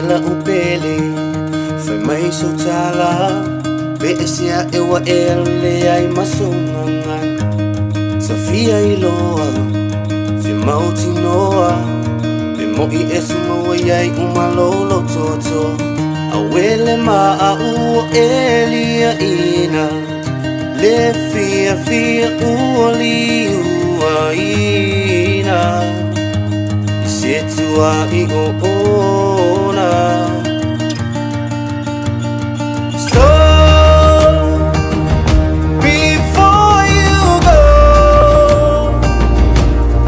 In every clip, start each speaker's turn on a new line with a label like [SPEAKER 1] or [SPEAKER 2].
[SPEAKER 1] la upele Fai mai so tala Beesia ewa ele ai masongangan Safia iloa Fi mauti noa Be moi esu moa yai umalolo toto Awele maa ua elia ina Le fia fia uoli ua ina Setua I ona So before you go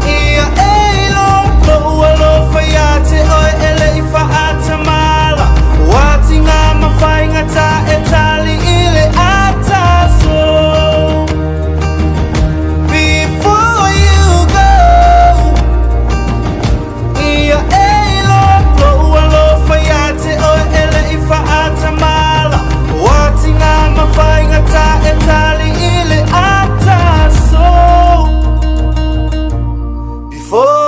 [SPEAKER 1] Ia eilo Loa lo fayate oi ele ifa atamala Wati nga mawhai ngata e tali ile ataso Before you go Ia eilo Loa lo fayate oi ele ifa atamala Wati nga mawhai ngata e tali ile ataso Before